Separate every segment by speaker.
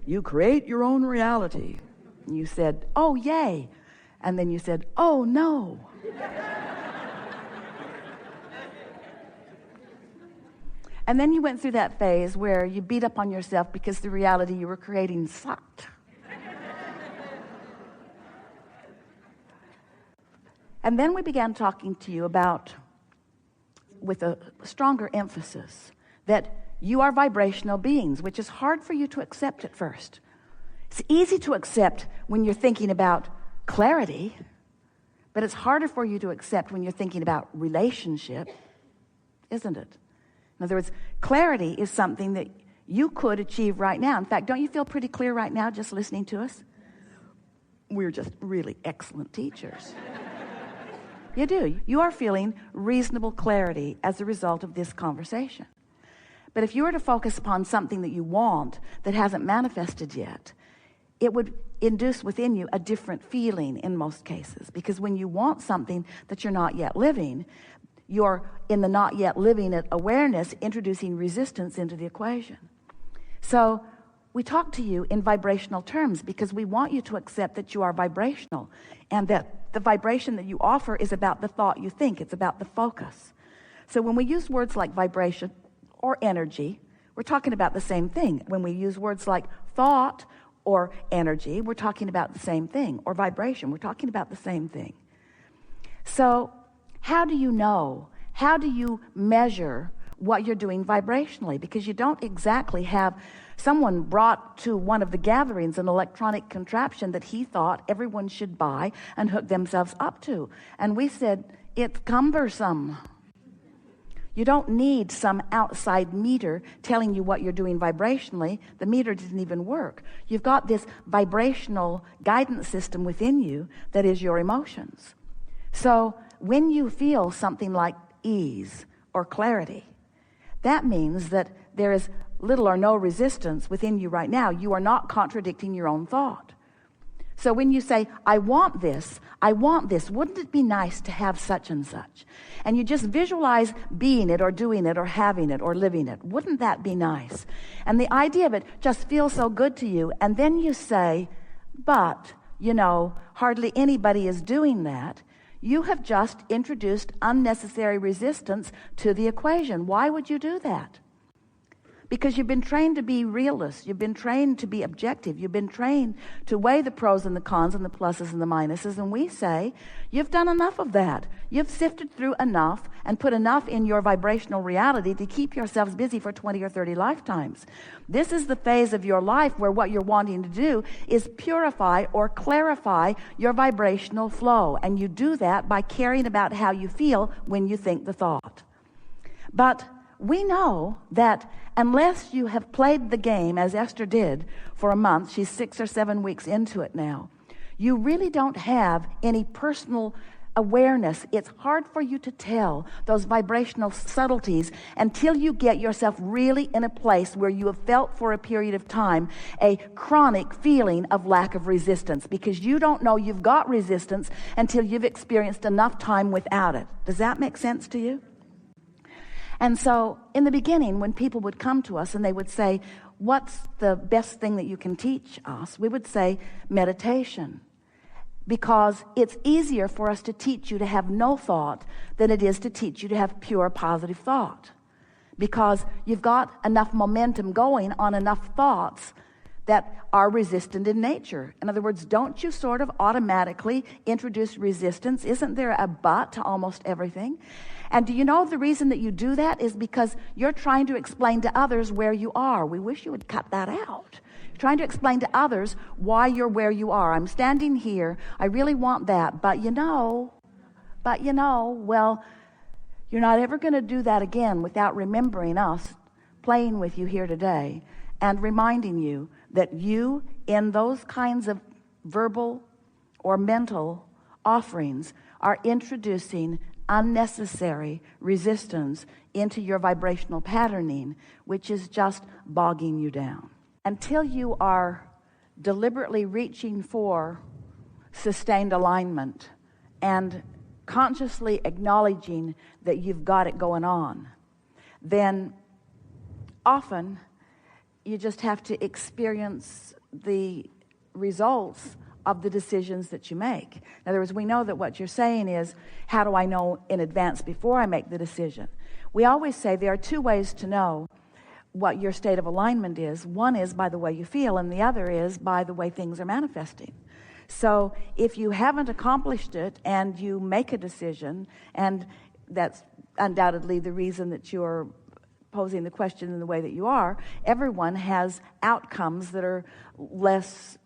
Speaker 1: you create your own reality. And you said, oh, yay. And then you said, oh, no. And then you went through that phase where you beat up on yourself because the reality you were creating sucked. And then we began talking to you about, with a stronger emphasis, that you are vibrational beings, which is hard for you to accept at first. It's easy to accept when you're thinking about clarity, but it's harder for you to accept when you're thinking about relationship, isn't it? In other words, clarity is something that you could achieve right now. In fact, don't you feel pretty clear right now just listening to us? We're just really excellent teachers. You do. You are feeling reasonable clarity as a result of this conversation. But if you were to focus upon something that you want that hasn't manifested yet, it would induce within you a different feeling in most cases. Because when you want something that you're not yet living, you're in the not yet living it awareness introducing resistance into the equation. So we talk to you in vibrational terms because we want you to accept that you are vibrational and that the vibration that you offer is about the thought you think. It's about the focus. So when we use words like vibration or energy, we're talking about the same thing. When we use words like thought or energy, we're talking about the same thing. Or vibration, we're talking about the same thing. So how do you know? How do you measure what you're doing vibrationally? Because you don't exactly have someone brought to one of the gatherings an electronic contraption that he thought everyone should buy and hook themselves up to. And we said, it's cumbersome. You don't need some outside meter telling you what you're doing vibrationally. The meter didn't even work. You've got this vibrational guidance system within you that is your emotions. So when you feel something like ease or clarity, that means that there is little or no resistance within you right now. You are not contradicting your own thought. So when you say, I want this, wouldn't it be nice to have such and such? And you just visualize being it or doing it or having it or living it. Wouldn't that be nice? And the idea of it just feels so good to you. And then you say, but, hardly anybody is doing that. You have just introduced unnecessary resistance to the equation. Why would you do that? Because you've been trained to be realist. You've been trained to be objective. You've been trained to weigh the pros and the cons and the pluses and the minuses. And we say, you've done enough of that. You've sifted through enough and put enough in your vibrational reality to keep yourselves busy for 20 or 30 lifetimes. This is the phase of your life where what you're wanting to do is purify or clarify your vibrational flow. And you do that by caring about how you feel when you think the thought. But we know that unless you have played the game, as Esther did, for a month, she's 6 or 7 weeks into it now, you really don't have any personal awareness. It's hard for you to tell those vibrational subtleties until you get yourself really in a place where you have felt for a period of time a chronic feeling of lack of resistance, because you don't know you've got resistance until you've experienced enough time without it. Does that make sense to you? And so in the beginning, when people would come to us and they would say, what's the best thing that you can teach us? We would say meditation, because it's easier for us to teach you to have no thought than it is to teach you to have pure positive thought, because you've got enough momentum going on enough thoughts that are resistant in nature. In other words, don't you sort of automatically introduce resistance? Isn't there a but to almost everything? And do you know the reason that you do that is because you're trying to explain to others where you are. We wish you would cut that out. You're trying to explain to others why you're where you are. I'm standing here. I really want that. But well, you're not ever going to do that again without remembering us playing with you here today and reminding you that you, in those kinds of verbal or mental offerings, are introducing unnecessary resistance into your vibrational patterning, which is just bogging you down. Until you are deliberately reaching for sustained alignment and consciously acknowledging that you've got it going on, then often you just have to experience the results of the decisions that you make. In other words, we know that what you're saying is, how do I know in advance before I make the decision? We always say there are two ways to know what your state of alignment is. One is by the way you feel, and the other is by the way things are manifesting. So if you haven't accomplished it and you make a decision, and that's undoubtedly the reason that you're posing the question in the way that you are, everyone has outcomes that are less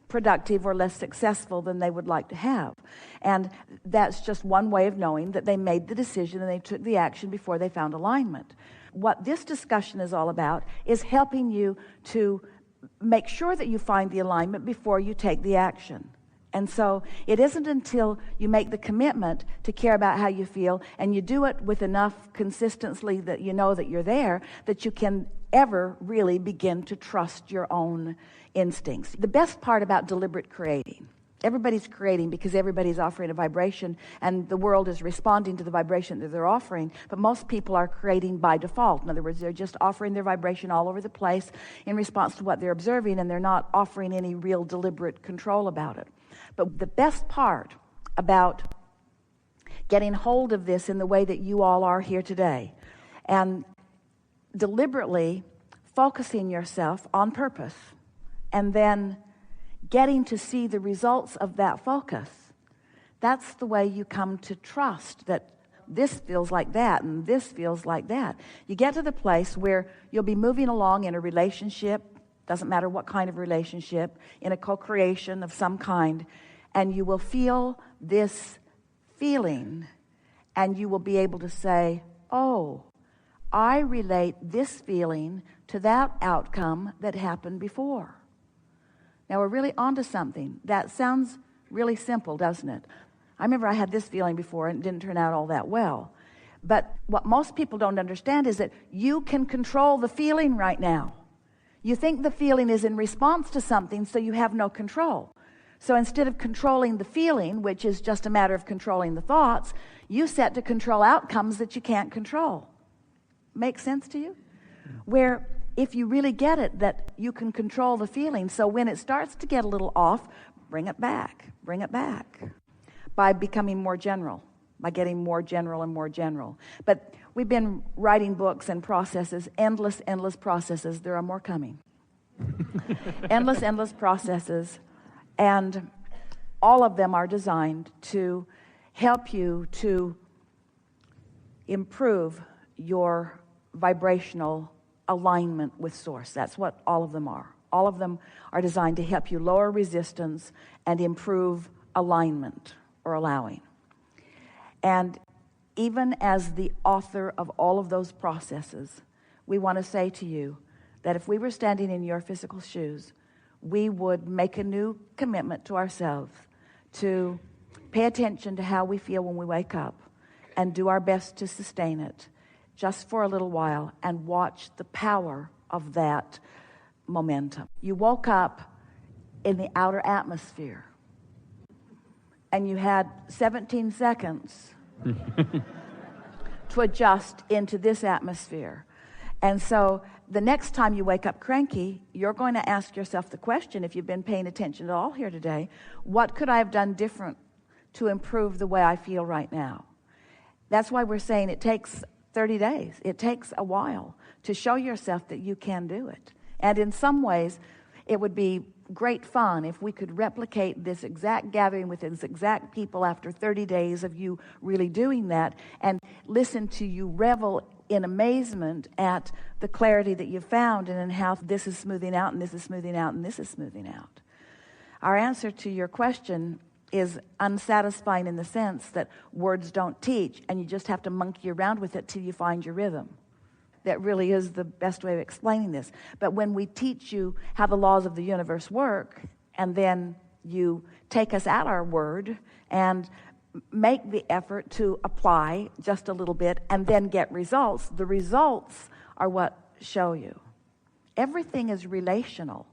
Speaker 1: productive or less successful than they would like to have. And that's just one way of knowing that they made the decision and they took the action before they found alignment. What this discussion is all about is helping you to make sure that you find the alignment before you take the action. And so it isn't until you make the commitment to care about how you feel and you do it with enough consistency that you know that you're there, that you can ever really begin to trust your own instincts. The best part about deliberate creating, everybody's creating because everybody's offering a vibration and the world is responding to the vibration that they're offering, but most people are creating by default. In other words, they're just offering their vibration all over the place in response to what they're observing, and they're not offering any real deliberate control about it. But the best part about getting hold of this in the way that you all are here today, and deliberately focusing yourself on purpose, and then getting to see the results of that focus, that's the way you come to trust that this feels like that and this feels like that. You get to the place where you'll be moving along in a relationship, doesn't matter what kind of relationship, in a co-creation of some kind, and you will feel this feeling, and you will be able to say, oh, I relate this feeling to that outcome that happened before. Now we're really onto something. That sounds really simple, doesn't it? I remember I had this feeling before and it didn't turn out all that well. But what most people don't understand is that you can control the feeling right now. You think the feeling is in response to something, so you have no control. So instead of controlling the feeling, which is just a matter of controlling the thoughts, you set to control outcomes that you can't control. Make sense to you? Where if you really get it, that you can control the feeling. So when it starts to get a little off, bring it back by becoming more general, by getting more general and more general. But we've been writing books and processes, endless processes. There are more coming. endless processes. And all of them are designed to help you to improve your vibrational alignment with Source. That's what all of them are. All of them are designed to help you lower resistance and improve alignment or allowing. And even as the author of all of those processes, we want to say to you that if we were standing in your physical shoes, we would make a new commitment to ourselves to pay attention to how we feel when we wake up and do our best to sustain it just for a little while and watch the power of that momentum. You woke up in the outer atmosphere and you had 17 seconds to adjust into this atmosphere. And so the next time you wake up cranky, you're going to ask yourself the question, if you've been paying attention at all here today, what could I have done different to improve the way I feel right now? That's why we're saying it takes 30 days. It takes a while to show yourself that you can do it. And in some ways, it would be great fun if we could replicate this exact gathering with these exact people after 30 days of you really doing that, and listen to you revel in amazement at the clarity that you've found and in how this is smoothing out and this is smoothing out and this is smoothing out. Our answer to your question is unsatisfying in the sense that words don't teach, and you just have to monkey around with it till you find your rhythm. That really is the best way of explaining this. But when we teach you how the laws of the universe work, and then you take us at our word and make the effort to apply just a little bit and then get results, the results are what show you. Everything is relational.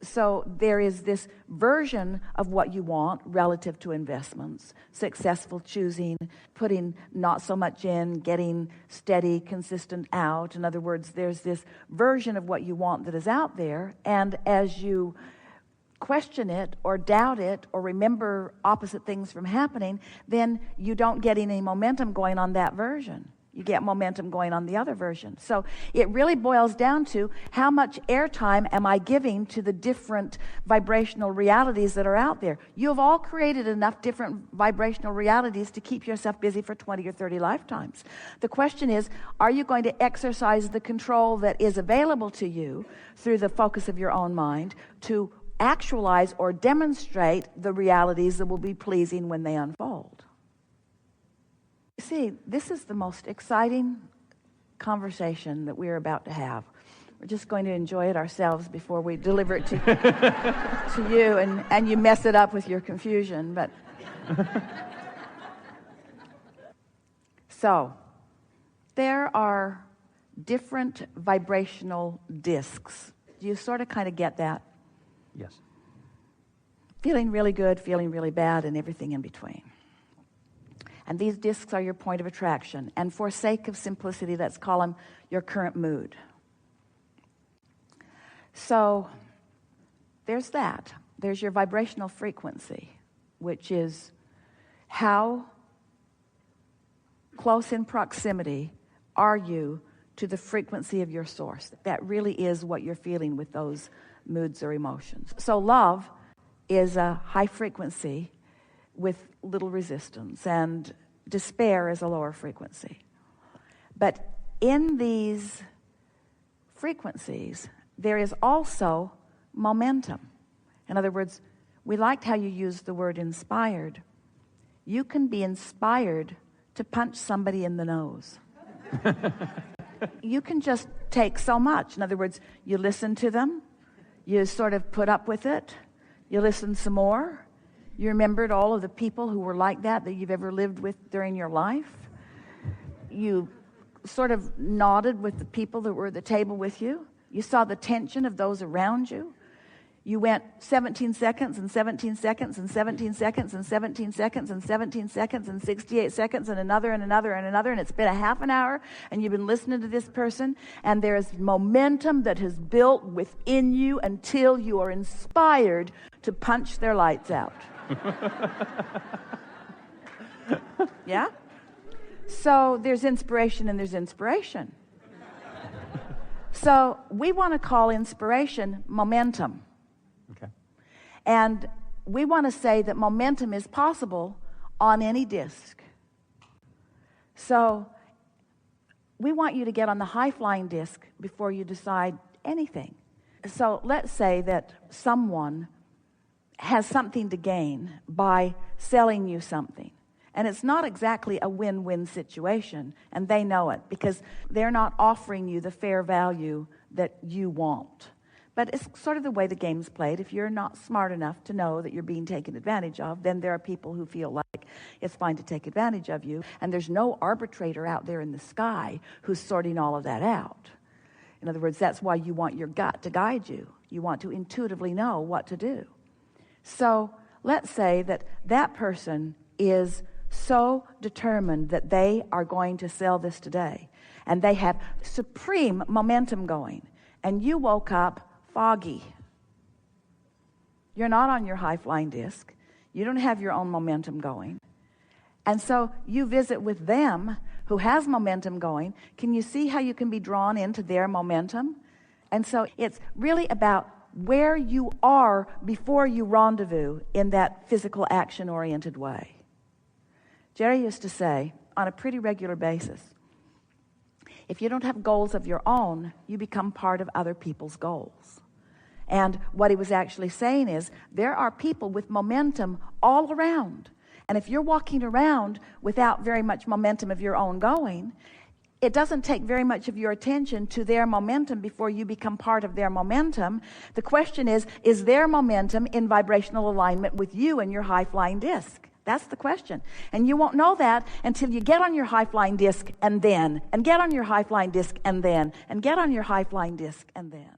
Speaker 1: So there is this version of what you want relative to investments, successful choosing, putting not so much in, getting steady, consistent out. In other words, there's this version of what you want that is out there. And as you question it or doubt it or remember opposite things from happening, then you don't get any momentum going on that version. You get momentum going on the other version. So it really boils down to how much airtime am I giving to the different vibrational realities that are out there. You have all created enough different vibrational realities to keep yourself busy for 20 or 30 lifetimes. The question is, are you going to exercise the control that is available to you through the focus of your own mind to actualize or demonstrate the realities that will be pleasing when they unfold? See, this is the most exciting conversation that we're about to have. We're just going to enjoy it ourselves before we deliver it to you, and you mess it up with your confusion. But so there are different vibrational discs. Do you sort of kind of get that?
Speaker 2: Yes.
Speaker 1: Feeling really good, feeling really bad, and everything in between. And these discs are your point of attraction. And for sake of simplicity, let's call them your current mood. So there's that. There's your vibrational frequency, which is how close in proximity are you to the frequency of your source. That really is what you're feeling with those moods or emotions. So love is a high frequency with little resistance, and despair is a lower frequency. But in these frequencies, there is also momentum. In other words, we liked how you used the word inspired. You can be inspired to punch somebody in the nose. You can just take so much. In other words, you listen to them, you sort of put up with it, you listen some more. You remembered all of the people who were like that you've ever lived with during your life. You sort of nodded with the people that were at the table with you. You saw the tension of those around you. You went 17 seconds and 17 seconds and 17 seconds and 17 seconds and 17 seconds and 68 seconds and another and another and another, and it's been a half an hour and you've been listening to this person, and there's momentum that has built within you until you are inspired to punch their lights out. Yeah? So there's inspiration and there's inspiration. So we want to call inspiration momentum.
Speaker 2: Okay.
Speaker 1: And we want to say that momentum is possible on any disc. So we want you to get on the high-flying disc before you decide anything. So let's say that someone has something to gain by selling you something. And it's not exactly a win-win situation, and they know it because they're not offering you the fair value that you want. But it's sort of the way the game's played. If you're not smart enough to know that you're being taken advantage of, then there are people who feel like it's fine to take advantage of you, and there's no arbitrator out there in the sky who's sorting all of that out. In other words, that's why you want your gut to guide you. You want to intuitively know what to do. So let's say that that person is so determined that they are going to sell this today, and they have supreme momentum going, and you woke up foggy. You're not on your high-flying disc. You don't have your own momentum going. And so you visit with them who has momentum going. Can you see how you can be drawn into their momentum? And so it's really about where you are before you rendezvous in that physical action-oriented way. Jerry used to say, on a pretty regular basis, if you don't have goals of your own, you become part of other people's goals. And what he was actually saying is, there are people with momentum all around. And if you're walking around without very much momentum of your own going, it doesn't take very much of your attention to their momentum before you become part of their momentum. The question is their momentum in vibrational alignment with you and your high-flying disc? That's the question. And you won't know that until you get on your high-flying disc and then, and get on your high-flying disc and then, and get on your high-flying disc and then.